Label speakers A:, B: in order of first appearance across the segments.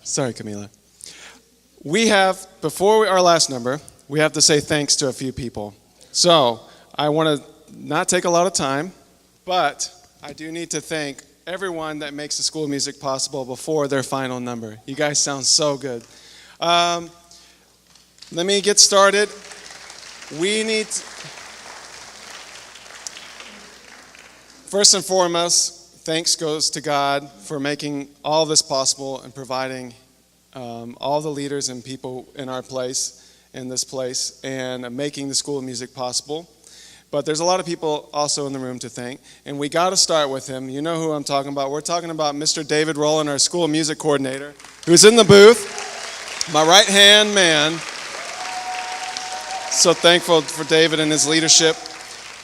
A: Sorry, Camila. We have, before our last number, we have to say thanks to a few people. So I want to not take a lot of time, but I do need to thank everyone that makes the School of Music possible before their final number. You guys sound so good. Let me get started. First and foremost, thanks goes to God for making all this possible and providing all the leaders and people in this place, and making the School of Music possible. But there's a lot of people also in the room to thank, and we got to start with him. You know who I'm talking about. We're talking about Mr. David Rowland, our School of Music coordinator, who's in the booth, my right-hand man. So thankful for David and his leadership.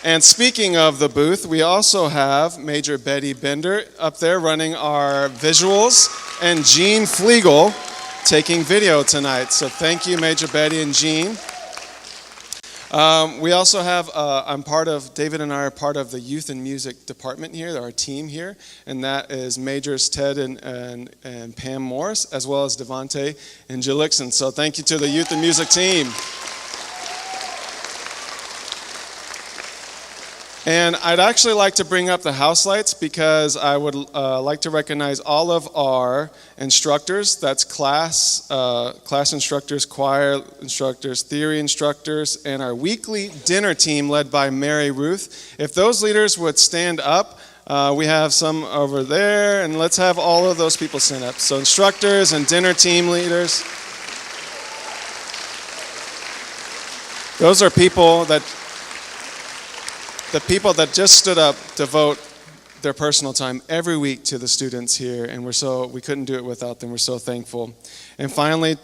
A: And speaking of the booth, we also have Major Betty Bender up there running our visuals, and Jean Flegel taking video tonight. So thank you, Major Betty and Jean. We also have, David and I are part of the Youth and Music department here, our team here, and that is Majors Ted and Pam Morris, as well as Devontae and Jill Ixon. So thank you to the Youth and Music team. And I'd actually like to bring up the house lights because I would like to recognize all of our instructors. That's class instructors, choir instructors, theory instructors, and our weekly dinner team led by Mary Ruth. If those leaders would stand up, we have some over there, and let's have all of those people stand up. So instructors and dinner team leaders. Those are the people that just stood up to devote their personal time every week to the students here, and we couldn't do it without them. We're so thankful. And finally,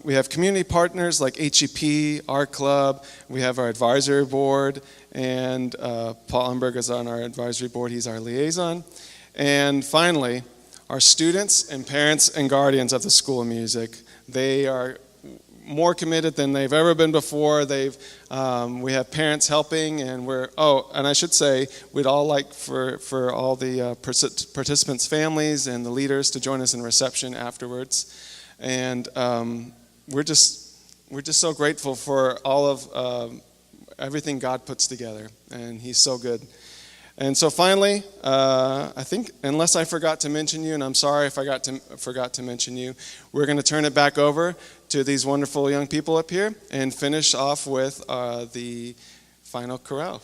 A: we have community partners like HEP, our club. We have our advisory board, and Paul Umberg is on our advisory board. He's our liaison. And finally, our students and parents and guardians of the School of Music. They are more committed than they've ever been before. We have parents helping, and and I should say, we'd all like for all the participants' families and the leaders to join us in reception afterwards. And we're just so grateful for all of everything God puts together, and He's so good. And so finally, I think, unless I forgot to mention you, and I'm sorry if I forgot to mention you, we're going to turn it back over to these wonderful young people up here and finish off with the final chorale.